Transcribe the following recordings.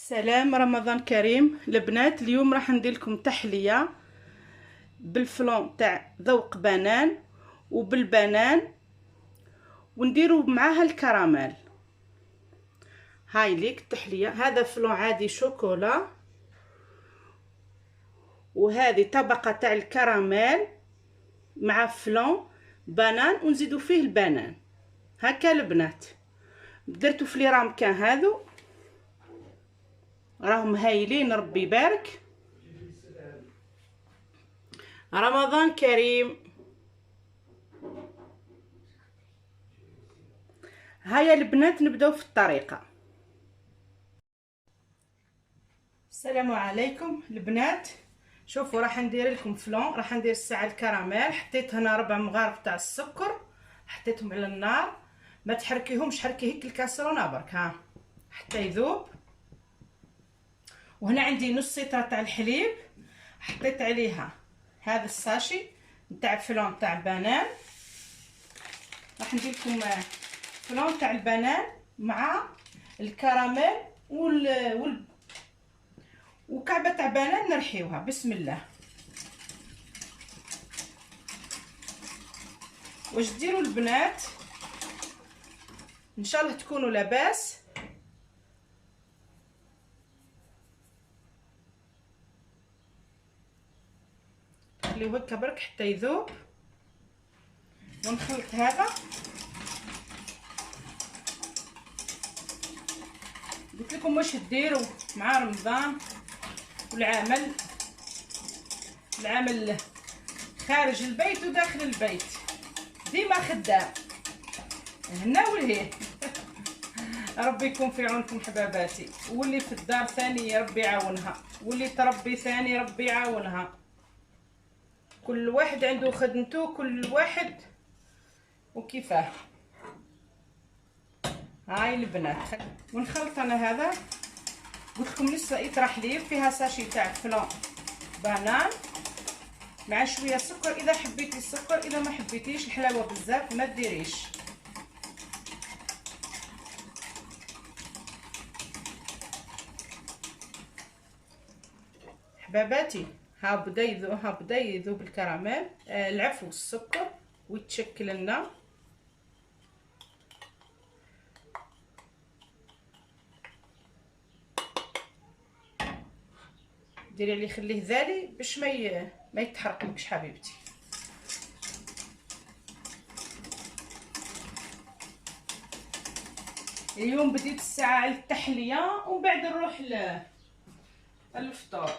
سلام، رمضان كريم البنات. اليوم راح ندير لكم تحليه بالفلون تاع ذوق بنان وبالبنان، ونديروا معاها الكراميل. هاي ليك التحليه. هذا فلون عادي شوكولا، وهذه طبقه تاع الكراميل مع فلون بنان، ونزيدوا فيه البنان. هكا البنات درتو في لي رامكان هذو، راهم هايلين. ربي يبارك. رمضان كريم. هيا البنات نبداو في الطريقه. السلام عليكم البنات. شوفوا راح ندير لكم فلون. راح ندير الساعه الكراميل. حطيت هنا 4 مغارف تاع السكر، حطيتهم على النار. ما تحركيهمش، حركي هيك الكاسرونه برك ها حتى يذوب. وهنا عندي نص لتر تاع الحليب، حطيت عليها هذا الساشي نتاع فلون تاع بنان. راح ندير لكم فلون تاع البنان مع الكراميل وكعبه تاع بنان نرحيوها. بسم الله. واش ديروا البنات؟ ان شاء الله تكونوا لاباس. خليوه هكا برك حتى يذوب، ونخلط هذا. قلت لكم واش ديروا مع رمضان والعمل خارج البيت وداخل البيت، ديما خدام هنا والهي. ربي يكون في عونكم حباباتي. واللي في الدار ثاني ربي يعاونها، واللي تربي ثاني ربي يعاونها. كل واحد عنده خدمته، كل واحد وكيفاه. هاي البنات ونخلط انا هذا. قلت لكم لسه يطرح لي فيها ساشي تاع فلان بنان مع شويه سكر. اذا حبيتي السكر، اذا ما حبيتيش الحلاوه بزاف ما ديريش. حباباتي ها بدا يذوب الكراميل، العفو السكر، ويتشكل لنا. ديري عليه خليه ذالي باش ما يتحرقلكش حبيبتي. اليوم بديت الساعه على التحليه، ومن بعد نروح للفطور.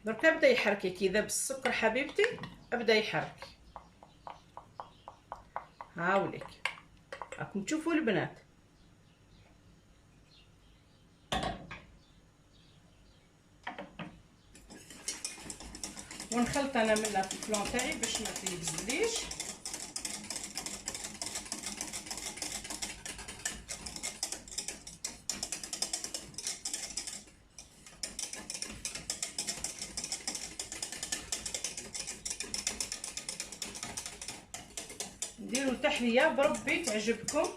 درك ابدا يحركي كذا بالسكر حبيبتي، ابدا يحرك. هاوليك راكم تشوفوا البنات. ونخلط انا منها في الفلون تاعي باش ما يبزليش. ديروا تحليه بربي تعجبكم.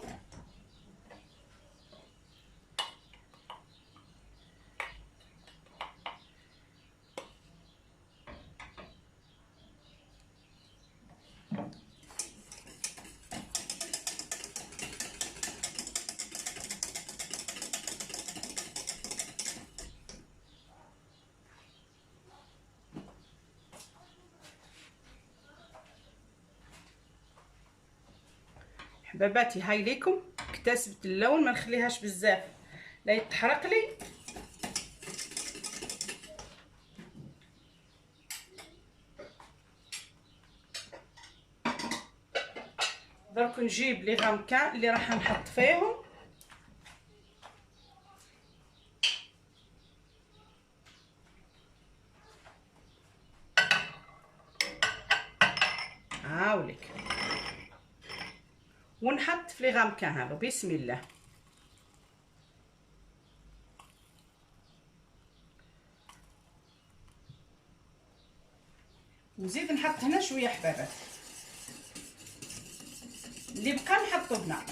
حباباتي هاي ليكم اكتسبت اللون، ما نخليهاش بزاف لا يتحرق لي. درك نجيب لي غامكان اللي راح نحط فيهم. هاوليك ونحط في لي غامكان هذا. بسم الله. نزيد نحط هنا شويه حبابات اللي بقى نحطو هنا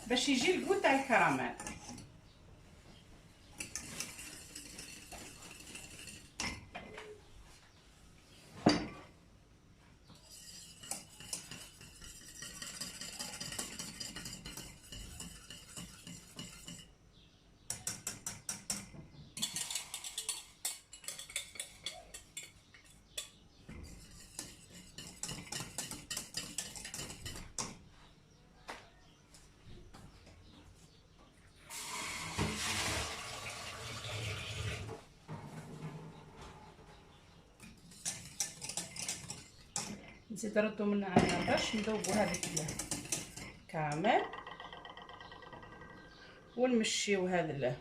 باش يجي الكوت تاع الكراميل. نزيد نردو من النار باش نذوبو هذيك كامل ونمشيو هذا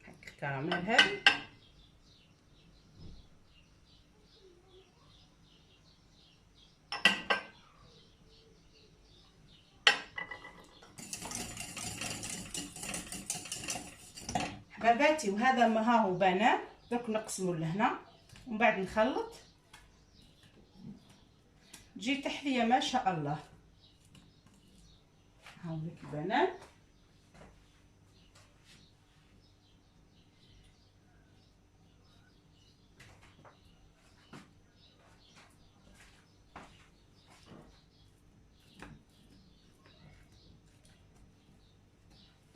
الكراميل هذا. حباباتي وهذا ما ها هو بنان. دوك نقسمو لهنا ومن بعد نخلط تجي تحليه ما شاء الله. ها هو البنان.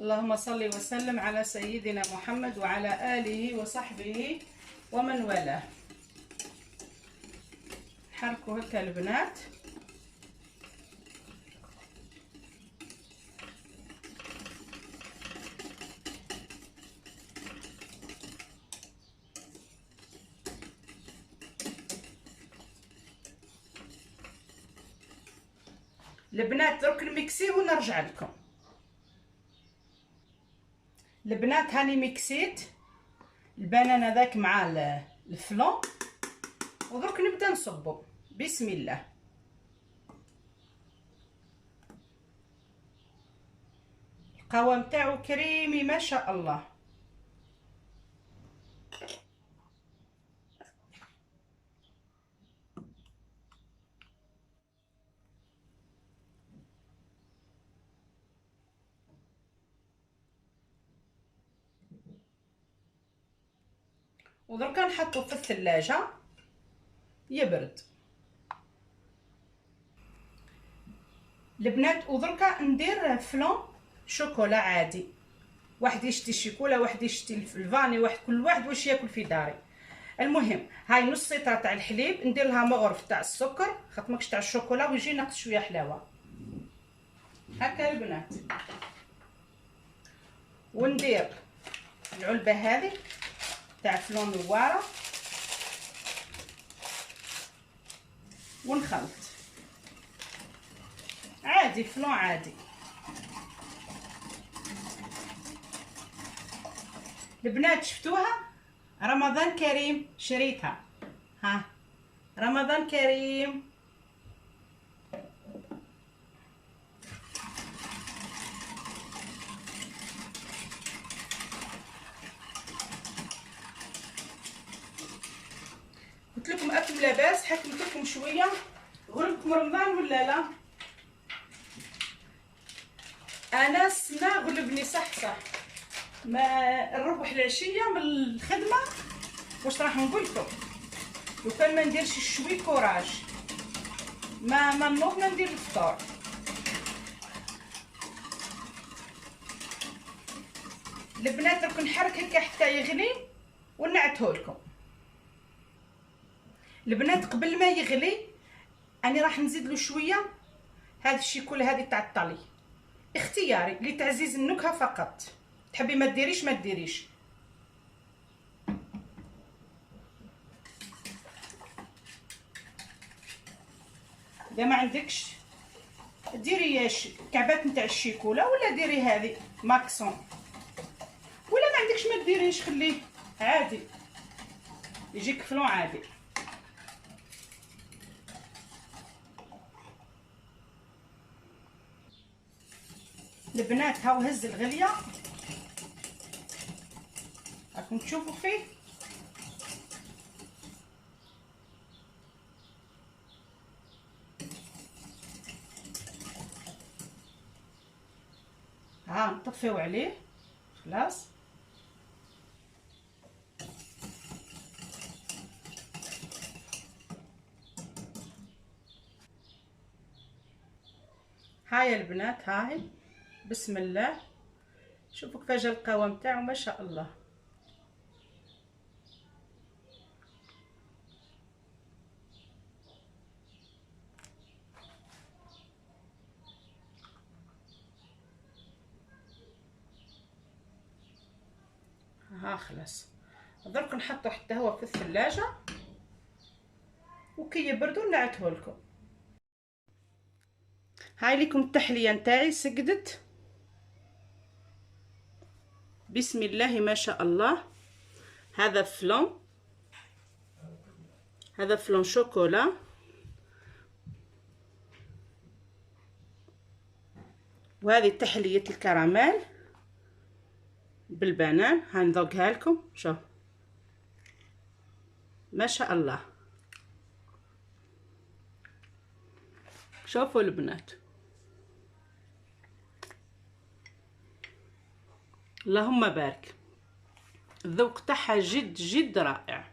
اللهم صل وسلم على سيدنا محمد وعلى آله وصحبه ومن والاه. نحركوا هكا البنات. البنات درك نميكسيه ونرجع لكم. البنات هاني ميكسيت البنان هذاك مع الفلون ودرك نبدا نصبو. بسم الله. القوام تاعو كريمي ما شاء الله. ودركا نحطو في الثلاجة يبرد البنات. ودركا ندير فلون شوكولا عادي، واحد يشتي الشوكولا واحد يشتي الفاني، واحد كل واحد واش ياكل في داري. المهم هاي نص لتر تاع الحليب ندير لها مغرف تاع السكر خاطر ماكش تاع الشوكولا ويجي ناقص شويه حلاوه هكا البنات. وندير العلبه هذه تاع فلون نواره ونخلط عادي فلون عادي. البنات شفتوها؟ رمضان كريم شريتها. ها رمضان كريم. قلت لكم انتم لاباس؟ حكمت لكم شويه غلبكم رمضان ولا لا؟ انا السنه غلبني صح ما نروح العشيه من الخدمه. واش راح نقول لكم؟ لو كان ما نديرش شوي كوراج ما نوض ندير الفطور. البنات راك نحرك هكا حتى يغلي ونعته لكم. البنات قبل ما يغلي انا راح نزيد له شويه هذا الشيكولا هذه تاع الطلي اختياري لتعزيز النكهه فقط. تحبي ما ديريش ما ديريش. اذا ما عندكش ديري كعبات نتاع الشيكولا ولا ديري هذه ماكسون، ولا ما عندكش ما ديريش خليه عادي يجيك فلون عادي. البنات هاو هز الغليه، راكم تشوفوا فيه. ها نطفيو عليه خلاص. هاي البنات، هاي بسم الله، شوفوا كيفاش جا القوام تاعو ما شاء الله. ها خلاص، درك نحطو حتى هو في الثلاجه وكي يبردو نعته لكم. هاي لكم التحليه نتاعي سقدت بسم الله ما شاء الله. هذا فلون، هذا فلون شوكولا، وهذه تحليه الكراميل بالبنان. هنذوقها لكم، شوف ما شاء الله. شوفوا البنات، اللهم بارك، الذوق تاعها جد جد رائع.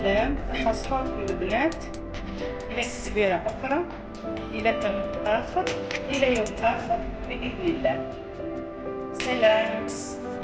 سلام، تحصلوا البنات إلى تسبيرة أخرى، إلى يوم آخر، إلى يوم آخر بإذن الله. سلام.